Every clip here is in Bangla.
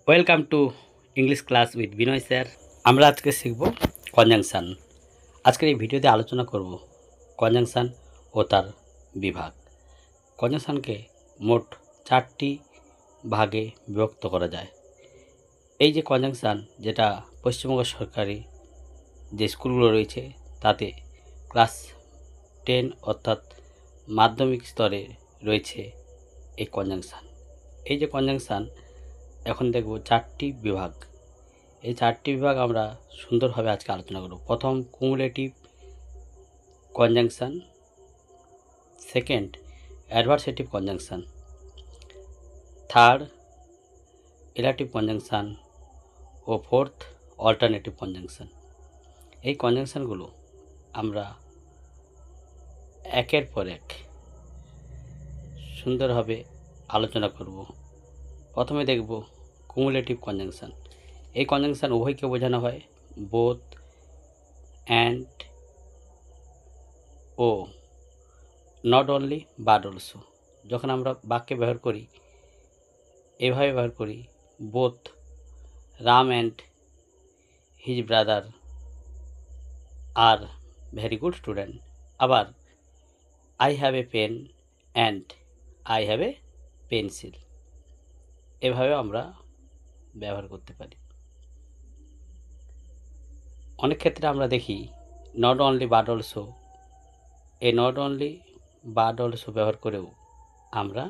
Welcome to English class with Binoy sir. আমরা আজকে শিখব কনজাংশন। আজকের এই ভিডিওতে আলোচনা করব কনজাংশন ও তার বিভাগ। কনজাংশনকে মোট 4টি ভাগে বিভক্ত করা যায়। এই যে কনজাংশন, যেটা পশ্চিমবঙ্গ সরকারি যে স্কুলগুলো রয়েছে তাতে ক্লাস 10 অর্থাৎ মাধ্যমিক স্তরে রয়েছে এই কনজাংশন। এই যে কনজাংশন এখন দেখব 4টি বিভাগ। এই 4টি বিভাগ আমরা সুন্দরভাবে আজকে আলোচনা করব। প্রথম, cumulative conjunction. Second, adversative conjunction. Third, relative conjunction. ও ফোর্থ, অল্টারনেটিভ কনজাংশন। এই কনজাংশনগুলো আমরা একের পর এক সুন্দরভাবে আলোচনা করব। প্রথমে দেখব কুমুলেটিভ কনজাংশন। এই কনজাংশন উভয়কে বোঝানো হয়, বোথ, অ্যান্ড, ও, নট অনলি বাট অলসো। যখন আমরা বাক্যে ব্যবহার করি এভাবে ব্যবহার করি, both Ram and his brother are very good student. আবার I have a pen and I have a pencil, এভাবে আমরা ব্যবহার করতে পারি। অনেক ক্ষেত্রে আমরা দেখি নট অনলি বাট অলসো, এই নট অনলি বাট অলসো ব্যবহার করেও আমরা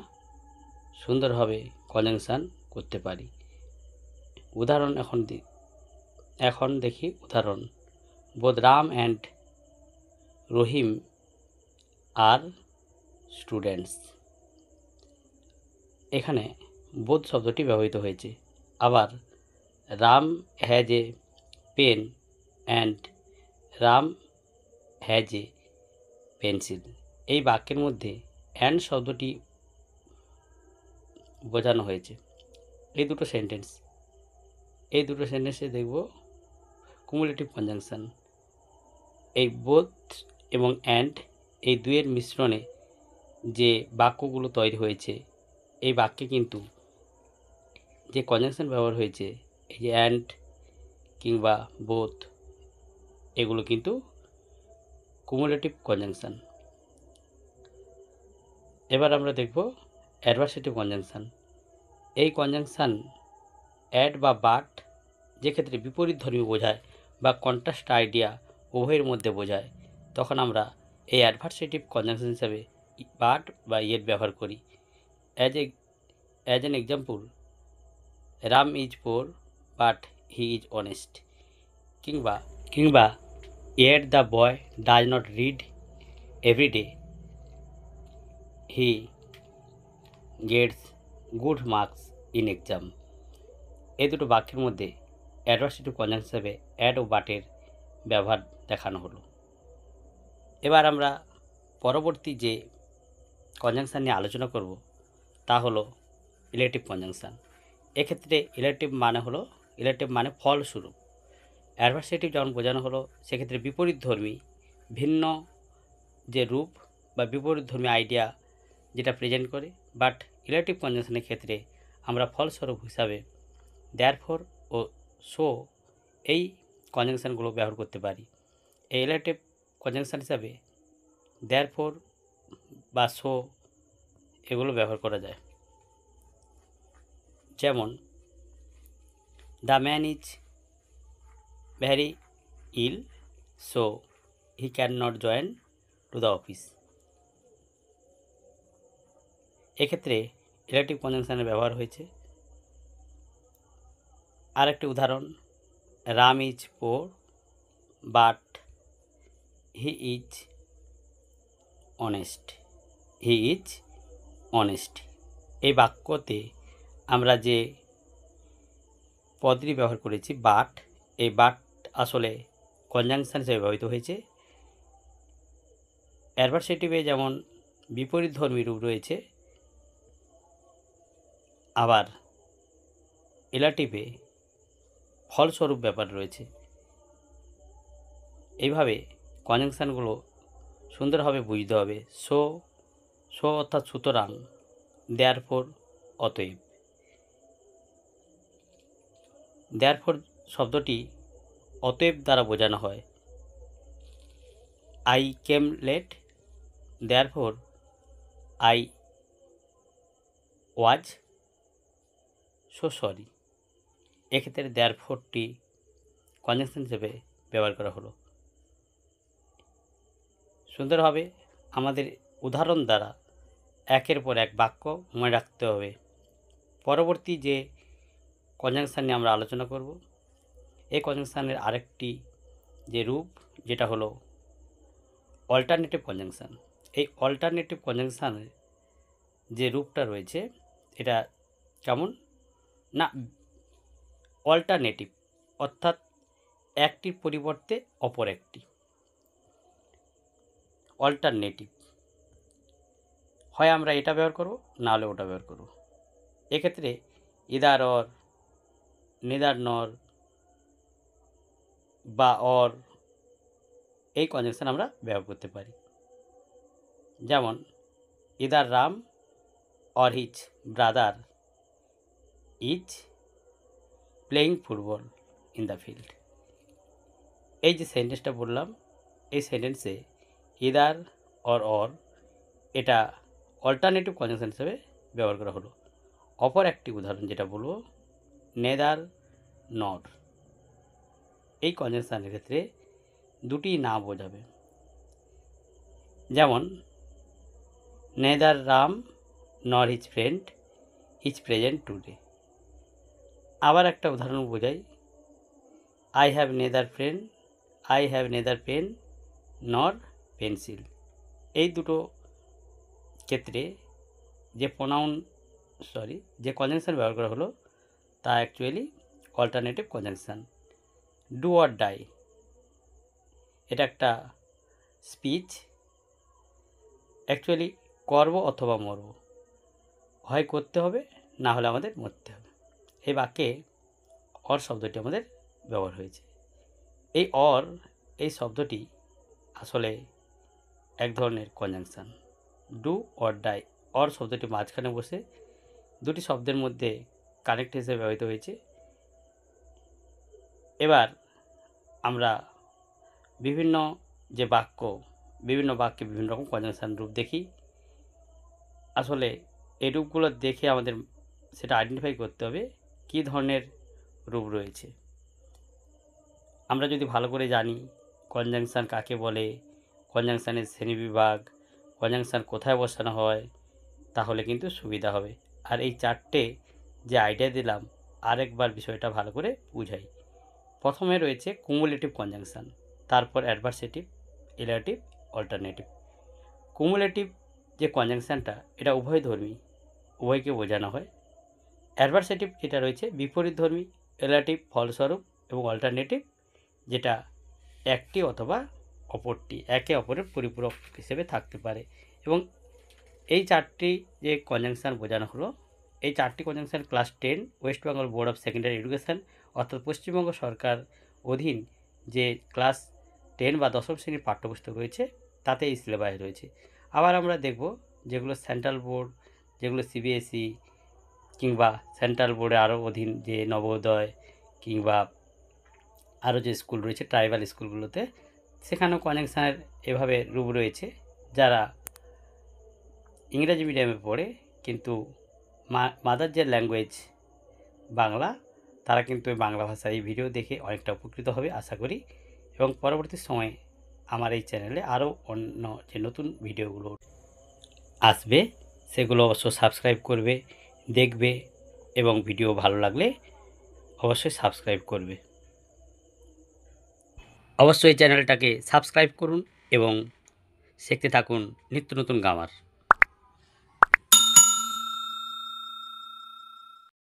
সুন্দরভাবে কনজাংশন করতে পারি। উদাহরণ এখন দেখি উদাহরণ। Both Ram and Rahim are students. এখানে বোথ শব্দটি ব্যবহৃত হয়েছে। আবার Ram has a pen and Ram has a pencil. এই বাক্যের মধ্যে অ্যান্ড শব্দটি বোঝানো হয়েছে। এই দুটো সেন্টেন্সে দেখব কুমুলেটিভ কনজাংশন। এই বোথ এবং অ্যান্ড, এই দুয়ের মিশ্রণে যে বাক্যগুলো তৈরি হয়েছে, এই বাক্যে কিন্তু যে কনজাংশন ব্যবহার হয়েছে, এই যে অ্যান্ড কিংবা বোথ, এগুলো কিন্তু কুমুলেটিভ কনজাংশন। এবার আমরা দেখব অ্যাডভার্সেটিভ কনজাংশন। এই কনজাংশন অ্যাড বা বাট, যে ক্ষেত্রে বিপরীত ধর্মী বোঝায় বা কন্ট্রাস্ট আইডিয়া উভয়ের মধ্যে বোঝায়, তখন আমরা এই অ্যাডভার্সেটিভ কনজাংশন হিসাবে বাট বা ইয়েট ব্যবহার করি। As an example, Ram is poor but he is honest. কিংবা yet the boy does not read every day, he gets good marks in exam। এই দুটো বাক্যের মধ্যে অ্যাডভার্সেটিভ কনজাংশন হিসেবে অ্যাড ও বাটের ব্যবহার দেখানো হলো। এবার আমরা পরবর্তী যে কনজাংশন নিয়ে আলোচনা করব তা হলো রিলেটিভ কনজাংশন। এক্ষেত্রে রিলেটিভ মানে ফলস্বরূপ। অ্যাডভার্সেটিভ যেমন বোঝানো হলো, সেক্ষেত্রে বিপরীতধর্মী ভিন্ন যে রূপ বা বিপরীতধর্মী আইডিয়া যেটা প্রেজেন্ট করে। বাট রিলেটিভ কনজাংশনের ক্ষেত্রে আমরা ফলস্বরূপ হিসাবে দেয়ারফর ও সো, এই কনজাংশনগুলো ব্যবহার করতে পারি। এই রিলেটিভ কনজাংশন হিসাবে দেয়ারফর বা সো এগুলো ব্যবহার করা যায়। যেমন the man is very ill so he can not join to the office. এক্ষেত্রে রিলেটিভ কনজাংশনের ব্যবহার হয়েছে। আরেকটি উদাহরণ, Ram is poor but he is honest. এই বাক্যতে আমরা যে পদটি ব্যবহার করেছি বাট, এই বাট আসলে কনজাংশন হিসেবে ব্যবহৃত হয়েছে। অ্যাডভার্সেটিভে যেমন বিপরীতধর্মী রূপ রয়েছে, আবার রিলেটিভে ফলস্বরূপ ব্যাপার রয়েছে। এইভাবে কনজাংশনগুলো সুন্দরভাবে বুঝতে হবে। সো অর্থাৎ সুতরাং, দেয়ারফর অতএব। দেয়ারফর শব্দটি অতএব দ্বারা বোঝানো হয়। I came late, therefore I was so sorry. এক্ষেত্রে দেয়ারফরটি কনজাংশন হিসেবে ব্যবহার করা হলো। সুন্দরভাবে আমাদের উদাহরণ দ্বারা একের পর এক বাক্য মনে রাখতে হবে। পরবর্তী যে কনজাংশন নিয়ে আমরা আলোচনা করব, এই কনজাংশনের আরেকটি যে রূপ, যেটা হলো অল্টারনেটিভ কনজাংশন। এই অল্টারনেটিভ কনজাংশনের যে রূপটা রয়েছে এটা কেমন না, অল্টারনেটিভ অর্থাৎ একটির পরিবর্তে অপর একটি। অল্টারনেটিভ হয় আমরা এটা ব্যবহার করব, না হলে ওটা ব্যবহার করব। এক্ষেত্রে ইদার অর, নেদার নর বা অর, এই কনজাংশন আমরা ব্যবহার করতে পারি। যেমন either Ram or his brother is playing football in the field. এই যে সেন্টেন্সটা বললাম, এই সেন্টেন্সে ইদার অর এটা অল্টারনেটিভ কনজাংশন হিসেবে ব্যবহার করা হলো। অপর একটি উদাহরণ যেটা বলবো, নেদার নর। এই কনজাংশনের ক্ষেত্রে দুটি না বোঝাবে। যেমন neither Ram nor his friend is present today. আবার একটা উদাহরণ বোঝাই, I have neither pen nor pencil. এই দুটো ক্ষেত্রে যে কনজাংশন ব্যবহার করা হলো তা actually alternative conjunction. Do or die, এটা একটা স্পিচ। অ্যাকচুয়ালি করব অথবা মরব, হয় করতে হবে, না হলে আমাদের মরতে হবে। এই বাক্যে অর শব্দটি আমাদের ব্যবহার হয়েছে। এই শব্দটি আসলে এক ধরনের conjunction. Do or die, or শব্দটি মাঝখানে বসে দুটি শব্দের মধ্যে কানেক্ট হিসেবে ব্যবহৃত হয়েছে। এবার আমরা বিভিন্ন বাক্যে বিভিন্ন রকম কনজাংশন রূপ দেখি। আসলে এই রূপগুলো দেখে আমাদের সেটা আইডেন্টিফাই করতে হবে কী ধরনের রূপ রয়েছে। আমরা যদি ভালো করে জানি কনজাংশন কাকে বলে, কনজাংশনের শ্রেণীবিভাগ, কনজাংশন কোথায় বসানো হয়, তাহলে কিন্তু সুবিধা হবে। আর এই চারটে যে আইডিয়া দিলাম, আরেকবার বিষয়টা ভালো করে বুঝাই। প্রথমে রয়েছে কুমুলেটিভ কনজাংশন, তারপর অ্যাডভার্সেটিভ, এলাটিভ, অল্টারনেটিভ। কুমুলেটিভ যে কনজাংশনটা, এটা উভয়ধর্মী, উভয়কে বোঝানো হয়। অ্যাডভার্সেটিভ যেটা রয়েছে বিপরীতধর্মী, এলাটিভ ফলস্বরূপ, এবং অল্টারনেটিভ যেটা একটি অথবা অপরটি একে অপরের পরিপূরক হিসেবে থাকতে পারে। এবং এই চারটি যে কনজাংশন বোঝানো হলো, এই চারটি conjunction class 10 West Bengal board of secondary education অর্থাৎ পশ্চিমবঙ্গ সরকার অধীন যে ক্লাস 10 বা দশম শ্রেণীর পাঠ্যপুস্তক রয়েছে তাতে এই সিলেবাস রয়েছে। আবার আমরা দেখব যেগুলো সেন্ট্রাল বোর্ড, যেগুলো সিবিএসই কিংবা সেন্ট্রাল বোর্ডে আরও অধীন যে নবোদয় কিংবা আরও যে স্কুল রয়েছে ট্রাইবাল স্কুলগুলোতে, সেখানেও কনজাংশনের এভাবে রূপ রয়েছে। যারা ইংরেজি মিডিয়ামে পড়ে কিন্তু মাদার যে ল্যাঙ্গুয়েজ বাংলা, তারা কিন্তু বাংলা ভাষায় এই ভিডিও দেখে অনেকটা উপকৃত হবে আশা করি। এবং পরবর্তী সময়ে আমার এই চ্যানেলে আরও অন্য যে নতুন ভিডিওগুলো আসবে সেগুলো অবশ্য সাবস্ক্রাইব করবে, দেখবে, এবং ভিডিও ভালো লাগলে অবশ্যই সাবস্ক্রাইব করবে। অবশ্যই চ্যানেলটাকে সাবস্ক্রাইব করুন এবং শিখতে থাকুন নিত্য নতুন গ্রামার।